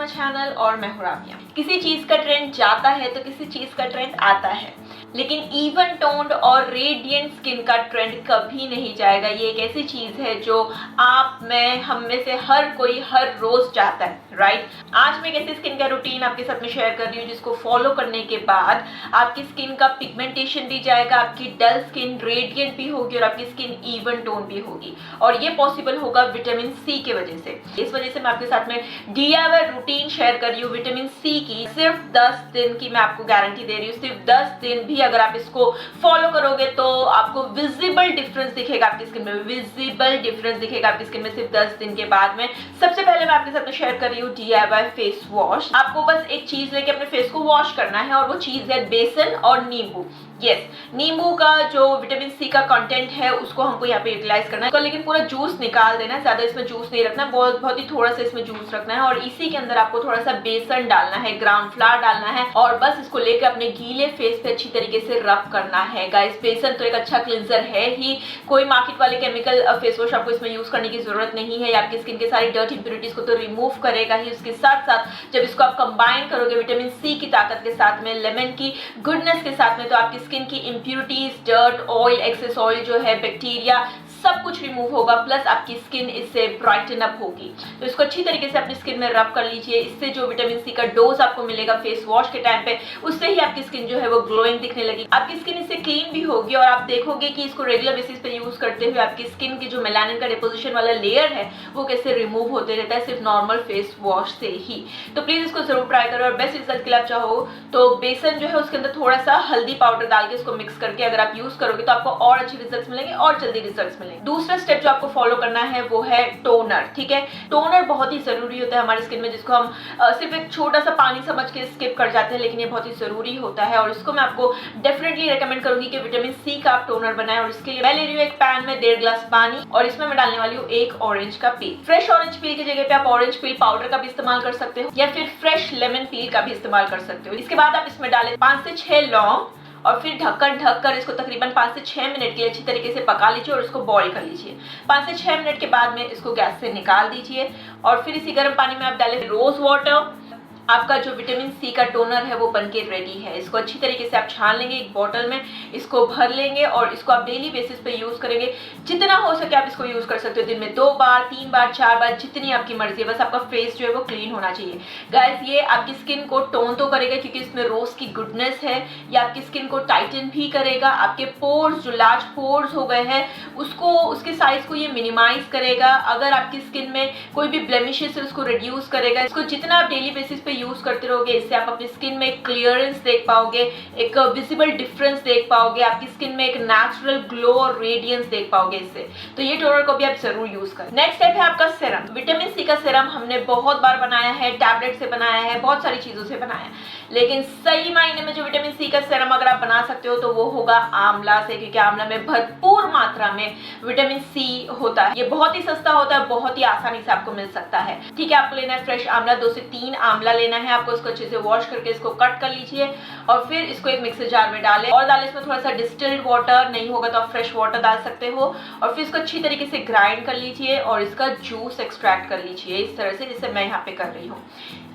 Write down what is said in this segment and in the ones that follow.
My channel और मैं हूं राबिया। किसी चीज का ट्रेंड जाता है तो किसी चीज का ट्रेंड आता है, लेकिन इवन टोन्ड और रेडिएंट स्किन का ट्रेंड कभी नहीं जाएगा। ये एक ऐसी चीज है जो आप, मैं, हम में से हर कोई हर रोज चाहता है, राइट। आज मैं एक ऐसी स्किन का रूटीन आपके साथ में शेयर कर रही हूँ जिसको फॉलो करने के बाद आपकी स्किन का पिगमेंटेशन भी जाएगा, आपकी डल स्किन रेडिएंट भी होगी और आपकी स्किन इवन टोन भी होगी। और ये पॉसिबल होगा विटामिन सी की वजह से। इस वजह से मैं आपके साथ में DIY रूटीन शेयर कर रही हूँ विटामिन सी की। सिर्फ 10 दिन की मैं आपको गारंटी दे रही हूँ। सिर्फ 10 दिन भी अगर आप इसको फॉलो करोगे तो आपको विजिबल डिफरेंस दिखेगा आपकी स्किन में, विजिबल डिफरेंस दिखेगा आपकी स्किन में सिर्फ 10 दिन के बाद में। सबसे पहले मैं आपके साथ में शेयर कर रही हूँ DIY फेस वॉश। आपको बस एक चीज लेके अपने फेस को वॉश करना है और वो चीज है बेसन और नींबू। यस, नींबू का जो विटामिन सी का कंटेंट है उसको हमको यहाँ पे यूटिलाइज करना है, लेकिन पूरा जूस निकाल देना है, ज्यादा इसमें जूस नहीं रखना है, बहुत ही थोड़ा सा इसमें जूस रखना है। और इसी के अंदर आपको थोड़ा सा बेसन डालना है, ग्राम फ्लावर डालना है और बस इसको लेकर अपने गीले फेस पे अच्छी तरीके से रब करना है। गाइस, बेसन तो एक अच्छा क्लिंजर है ही, कोई मार्केट वाले केमिकल फेस वॉश आपको इसमें यूज करने की जरूरत नहीं है। आपकी स्किन के सारी डर्ट इंप्योरिटीज को तो रिमूव करेगा ही, उसके साथ साथ जब इसको आप कंबाइन करोगे विटामिन सी की ताकत के साथ में, लेमन की गुडनेस के साथ में, तो आपकी स्किन की impurities, dirt, oil, excess oil जो है, बैक्टीरिया, सब कुछ रिमूव होगा। प्लस आपकी स्किन इससे ब्राइटन अप होगी। तो इसको अच्छी तरीके से अपनी स्किन में रब कर लीजिए। इससे जो विटामिन सी का डोज आपको मिलेगा फेस वॉश के टाइम पे, उससे ही आपकी स्किन जो है वो ग्लोइंग दिखने लगेगी। आपकी स्किन इससे क्लीन भी होगी और आप देखोगे कि इसको रेगुलर बेसिस पे यूज करते हुए आपकी स्किन की जो मेलानिन का डिपोजिशन वाला लेयर है वो कैसे रिमूव होते रहता है सिर्फ नॉर्मल फेस वॉश से ही। तो प्लीज इसको जरूर ट्राई करो। और बेस्ट रिजल्ट के लिए आप चाहो तो बेसन जो है उसके अंदर थोड़ा सा हल्दी पाउडर डाल के उसको मिक्स करके अगर आप यूज करोगे तो आपको और अच्छे रिजल्ट मिलेंगे और जल्दी रिजल्ट मिलेंगे। दूसरा स्टेप जो आपको फॉलो करना है वो है टोनर। ठीक है, टोनर बहुत ही जरूरी होता है हमारी स्किन में, जिसको हम सिर्फ एक छोटा सा पानी समझ के स्किप कर जाते हैं, लेकिन ये बहुत ही जरूरी होता है। और इसको मैं आपको डेफिनेटली रेकमेंड करूंगी कि विटामिन सी का आप टोनर बनाएं। और इसके लिए मैं ले रही हूँ एक पैन में 1.5 ग्लास पानी और इसमें मैं डालने वाली हूँ 1 ऑरेंज का पील। फ्रेश ऑरेंज पील की जगह पे आप ऑरेंज पील पाउडर का भी इस्तेमाल कर सकते हो या फिर फ्रेश लेमन पील का भी इस्तेमाल कर सकते हो। इसके बाद आप इसमें डालें 5 से 6 लौंग और फिर ढक्कन ढककर इसको तकरीबन 5 से 6 मिनट के लिए अच्छी तरीके से पका लीजिए और इसको बॉईल कर लीजिए। 5 से 6 मिनट के बाद में इसको गैस से निकाल दीजिए और फिर इसी गर्म पानी में आप डालें रोज वाटर। आपका जो विटामिन सी का टोनर है वो बनके रेडी है। इसको अच्छी तरीके से आप छान लेंगे, एक बॉटल में इसको भर लेंगे और इसको आप डेली बेसिस पे यूज करेंगे। जितना हो सके आप इसको यूज कर सकते हो, दिन में 2 बार, 3 बार, 4 बार, जितनी आपकी मर्जी है। बस आपका फेस जो है वो क्लीन होना चाहिए। गाइस, ये आपकी स्किन को टोन तो करेगा क्योंकि इसमें रोज की गुडनेस है। ये आपकी स्किन को टाइटन भी करेगा। आपके पोर्स, जो लार्ज पोर्स हो गए हैं उसको, उसके साइज को ये मिनिमाइज करेगा। अगर आपकी स्किन में कोई भी ब्लेमिशेस है उसको रिड्यूस करेगा। इसको जितना आप डेली बेसिस पे यूज करते रहोगे इससे आप अपनी स्किन में एक क्लियरेंस देख पाओगे, एक विजिबल डिफरेंस देख पाओगे, आपकी स्किन में एक नेचुरल ग्लो और रेडियंस देख पाओगे इससे। तो ये टोनर को भी आप जरूर यूज करें। नेक्स्ट स्टेप है आपका सीरम। विटामिन सी का सीरम हमने बहुत बार बनाया है, टैबलेट से बनाया है, बहुत सारी चीजों से बनाया है, लेकिन सही मायने में जो विटामिन सी का सीरम अगर आप बना सकते हो तो वो होगा आंवला से, क्योंकि आंवला में भरपूर मात्रा में विटामिन सी होता है। ये बहुत ही सस्ता होता है, बहुत ही आसानी से आपको मिल सकता है। ठीक है, आपको लेना है फ्रेश आंवला, 2 से 3 आंवला लेना है आपको। इसको अच्छे से वॉश करके इसको कट कर लीजिए और फिर इसको एक मिक्सर जार में डालें और डालें इसमें थोड़ा सा डिस्टिल्ड वाटर, नहीं होगा तो आप फ्रेश वाटर डाल सकते हो। और फिर इसको अच्छी तरीके से ग्राइंड कर लीजिए और इसका जूस एक्सट्रैक्ट कर लीजिए इस तरह से, जैसे मैं यहाँ पे कर रही हूँ।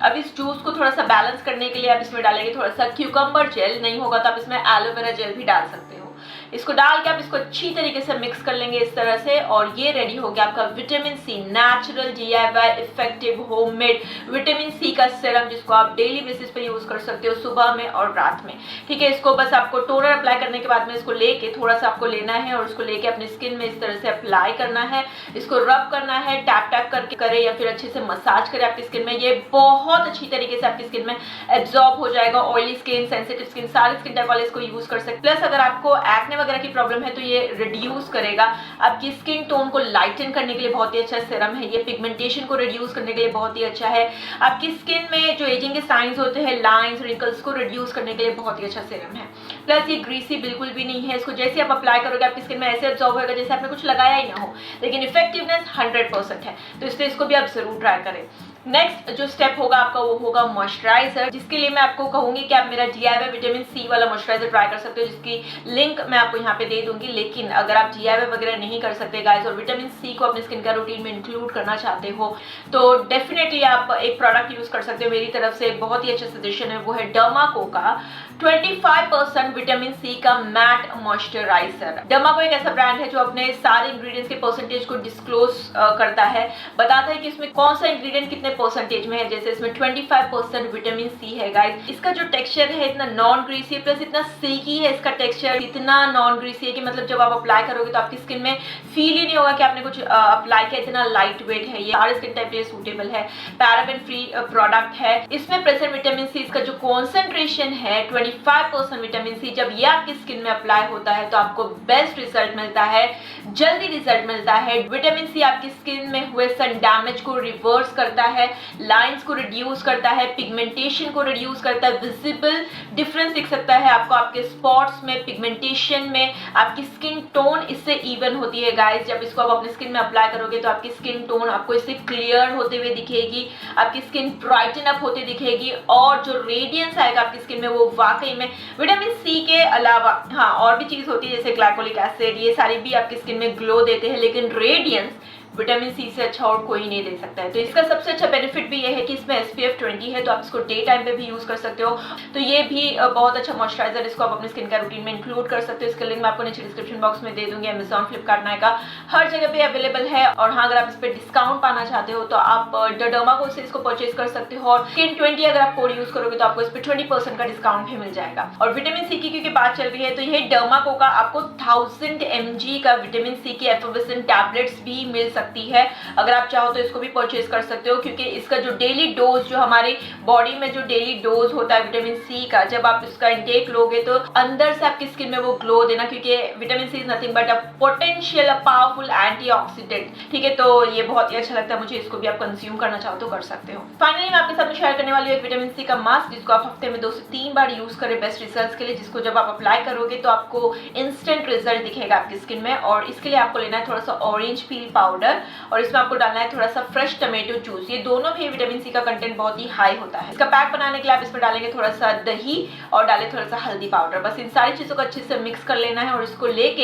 अब इस जूस को थोड़ा सा बैलेंस करने के लिए आप इसमें डालेंगे थोड़ा सा क्यूकम्बर जेल, नहीं होगा तो आप इसमें एलोवेरा जेल भी डाल सकते हो। इसको डाल के आप इसको अच्छी तरीके से मिक्स कर लेंगे इस तरह से और ये रेडी हो गया आपका vitamin C natural DIY effective homemade vitamin C का सीरम, जिसको आप डेली बेसिस पे यूज कर सकते हो सुबह में और रात में। ठीक है, इसको बस आपको टोनर अप्लाई करने के बाद में इसको लेके थोड़ा सा आपको लेना है और इसको लेके अपनी स्किन में इस तरह से अप्लाई करना है। इसको रब करना है, टैप टैप करके करे या फिर अच्छे से मसाज करे आपकी स्किन में। ये बहुत अच्छी तरीके से आपकी स्किन में एब्जॉर्ब हो जाएगा। ऑयली स्किन, सेंसिटिव स्किन, सारे स्किन टाइप वाले इसको यूज कर सकते। प्लस अगर आपको एक्ने वगैरह की प्रॉब्लम है तो ये रिड्यूस करेगा। आपकी स्किन टोन को लाइटन करने के लिए बहुत ही अच्छा सीरम है। ये पिगमेंटेशन को रिड्यूस करने के लिए बहुत ही अच्छा है। आपकी स्किन में जो एजिंग के साइंस होते हैं, लाइंस, रिंकल्स को रिड्यूस करने के लिए बहुत ही अच्छा सीरम है। प्लस ये ग्रीसी बिल्कुल भी नहीं है। इसको जैसे आप अप्लाई करोगे आपकी स्किन में ऐसे एब्जॉर्ब होगा जैसे आपने कुछ लगाया ही ना हो, लेकिन इफेक्टिवनेस 100% है। तो इसलिए इसको भी आप जरूर ट्राई करें। नेक्स्ट जो स्टेप होगा आपका वो होगा मॉइस्चराइजर, जिसके लिए मैं आपको कहूंगी कि आप मेरा DIY विटामिन सी वाला मॉइस्चराइजर ट्राई कर सकते हो, जिसकी लिंक मैं आपको यहाँ पे दे दूंगी। लेकिन अगर आप DIY वगैरह नहीं कर सकते गाइस और विटामिन सी को अपने स्किन केयर रूटीन में इंक्लूड करना चाहते हो तो डेफिनेटली आप एक प्रोडक्ट यूज कर सकते हो। मेरी तरफ से एक बहुत ही अच्छा सजेशन है, वो है डर्माको का 25% विटामिन सी का मैट मॉइस्चराइजर। डर्माको एक ऐसा ब्रांड है जो अपने सारे इंग्रेडिएंट्स के परसेंटेज को डिस्क्लोज करता है, बताता है कि इसमें कौन सा इंग्रेडिएंट कितने परसेंटेज में है। जैसे इसमें 25% विटामिन सी है गाइस। इसका जो टेक्सचर है इतना नॉन ग्रीसी है, प्लस इतना सिल्की है इसका टेक्सचर, इतना नॉन ग्रीसी है कि मतलब जब आप अप्लाई करोगे तो आपकी स्किन में फील ही नहीं होगा कि आपने कुछ अप्लाई किया। इतना लाइट वेट है, ये सारे स्किन टाइप के लिए सूटेबल है, पैराबेन फ्री प्रोडक्ट है। इसमें प्रेजेंट विटामिन सी इसका जो कॉन्सेंट्रेशन है 25% विटामिन सी, जब ये आपकी स्किन में अप्लाई होता है तो आपको बेस्ट रिजल्ट मिलता है, जल्दी रिजल्ट मिलता है। विटामिन सी आपकी स्किन में हुए सन डैमेज को रिवर्स करता है, लाइंस को रिड्यूस करता है, पिगमेंटेशन को रिड्यूस करता है, विजिबल डिफरेंस दिख सकता है आपको आपके स्पॉट्स में, पिगमेंटेशन में। आपकी स्किन टोन इससे इवन होती है गाइस। जब इसको आप अपनी स्किन में अप्लाई करोगे तो आपकी स्किन टोन आपको इससे क्लियर होते हुए दिखेगी, आपकी स्किन ब्राइटन अप होते दिखेगी और जो रेडियंस आएगा आपकी स्किन में वो वाकई में विटामिन सी के अलावा हाँ और भी चीज होती है जैसे ग्लाइकोलिक एसिड, ये सारी भी आपकी स्किन में ग्लो देते हैं, लेकिन रेडियंस विटामिन सी से अच्छा और कोई नहीं दे सकता है। तो इसका सबसे अच्छा बेनिफिट भी ये है कि इसमें SPF 20 है, तो आप इसको डे टाइम पे भी यूज कर सकते हो। तो ये भी बहुत अच्छा मॉइस्चराइजर, इसको आप अपने स्किन केयर रूटीन में इंक्लूड कर सकते हो। इसका लिंक मैं आपको नीचे डिस्क्रिप्शन बॉक्स में दे दूंगी। अमेजॉन, फ्लिपकार्ट, नायका हर जगह पे अवेलेबल है। और हाँ, अगर आप इस पर डिस्काउंट पाना चाहते हो तो आप डर्माको से इसको परचेज कर सकते हो और स्किन 20 अगर आप कोड यूज करोगे तो आपको इस पर 20% का डिस्काउंट भी मिल जाएगा। और विटामिन सी की क्योंकि बात चल रही है तो ये डर्माको का आपको 1000 mg का विटामिन सी की एफर्वेसेंट टैबलेट्स भी मिल सकती है। अगर आप चाहो तो इसको भी परचेज कर सकते हो, क्योंकि इसका जो डेली डोज, जो हमारी बॉडी में जो डेली डोज होता है विटामिन सी का, जब आप इसका इंटेक लोगे तो अंदर से आपकी स्किन में वो ग्लो देना, क्योंकि vitamin C is nothing but a potential a powerful antioxidant. ठीक है, तो ये बहुत ही अच्छा लगता है मुझे, इसको भी आप कंज्यूम करना चाहो तो कर सकते हो। फाइनली मैं आपके साथ शेयर करने वाली हूँ एक विटामिन सी का मास्क, जिसको आप हफ्ते में 2 से 3 बार यूज करें बेस्ट रिजल्ट के लिए, जिसको जब आप अप्लाई करोगे तो आपको इंस्टेंट रिजल्ट दिखेगा आपकी स्किन में। और इसके लिए आपको लेना है थोड़ा सा ऑरेंज पील पाउडर और इसमें आपको डालना है थोड़ा सा फ्रेश टमेटो जूस। ये दोनों भी विटामिन सी का कंटेंट बहुत ही हाई होता है। इसका पैक बनाने के लिए आप इसमें डालेंगे थोड़ा सा दही और डालें थोड़ा सा हल्दी पाउडर। बस इन सारी चीजों को अच्छे से मिक्स कर लेना है और इसको लेके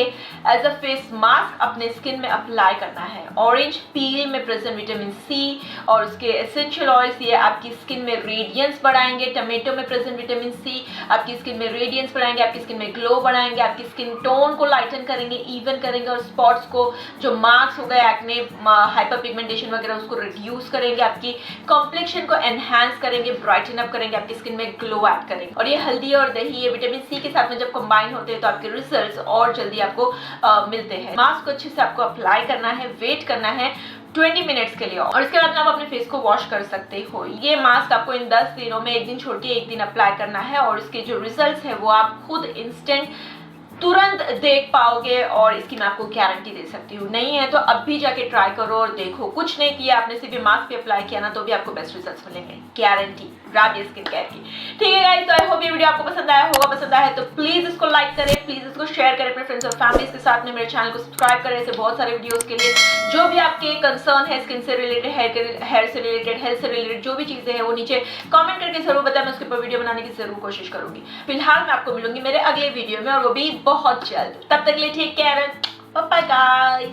एज अ फेस मास्क अपने स्किन में अप्लाई करना है। ऑरेंज पील में प्रेजेंट विटामिन सी और उसके एसेंशियल ऑयल्स ये आपकी स्किन में रेडियंस बढ़ाएंगे। टमेटो में प्रेजेंट विटामिन सी आपकी स्किन में रेडियंस बढ़ाएंगे, आपकी स्किन में ग्लो बढ़ाएंगे, आपकी स्किन टोन को लाइटन करेंगे, इवन करेंगे और स्पॉट्स को, जो मार्क्स हो गए एक्ने, हाइपर पिगमेंटेशन वगैरह, उसको रिड्यूस करेंगे, आपकी कॉम्प्लेक्शन को एनहांस करेंगे, ब्राइटन अप करेंगे, आपकी स्किन में ग्लो ऐड करेंगे। और ये हल्दी और दही ये विटामिन सी के साथ में जब कंबाइन होते हैं तो आपके रिजल्ट्स और जल्दी आपको मिलते हैं। मास्क को अच्छे से आपको अप्लाई करना है, वेट करना है 20 मिनट्स के लिए और इसके बाद में आप अपने फेस को वॉश कर सकते हो। ये मास्क आपको इन 10 दिनों में एक दिन छोड़ के एक दिन अप्लाई करना है और इसके जो रिजल्ट्स है वो आप खुद इंस्टेंट तुरंत देख पाओगे और इसकी मैं आपको गारंटी दे सकती हूँ। नहीं है तो अब भी जाके ट्राई करो और देखो, कुछ नहीं किया आपने, सिर्फ मास्क पे अप्लाई किया ना तो भी आपको बेस्ट रिजल्ट्स मिलेंगे, गारंटी, राबिया स्किन केयर की। ठीक है गाइस, तो आई होप ये वीडियो आपको पसंद आया होगा। पसंद आया है तो प्लीज इसको लाइक करें, प्लीज इसको शेयर करें अपने फ्रेंड्स और फैमिलीज के साथ में। मेरे चैनल को सब्सक्राइब करें ऐसे बहुत सारे वीडियोस के लिए। जो भी आपके कंसर्न है स्किन से रिलेटेड, हेयर से रिलेटेड, हेल्थ से रिलेटेड जो भी चीजें हैं वो नीचे कमेंट करके जरूर बताएं, मैं उसके ऊपर वीडियो बनाने की जरूर कोशिश करूंगी। फिलहाल मैं आपको मिलूंगी मेरे अगले वीडियो में और वो भी बहुत जल्द। तब तक के लिए take care, bye bye guys.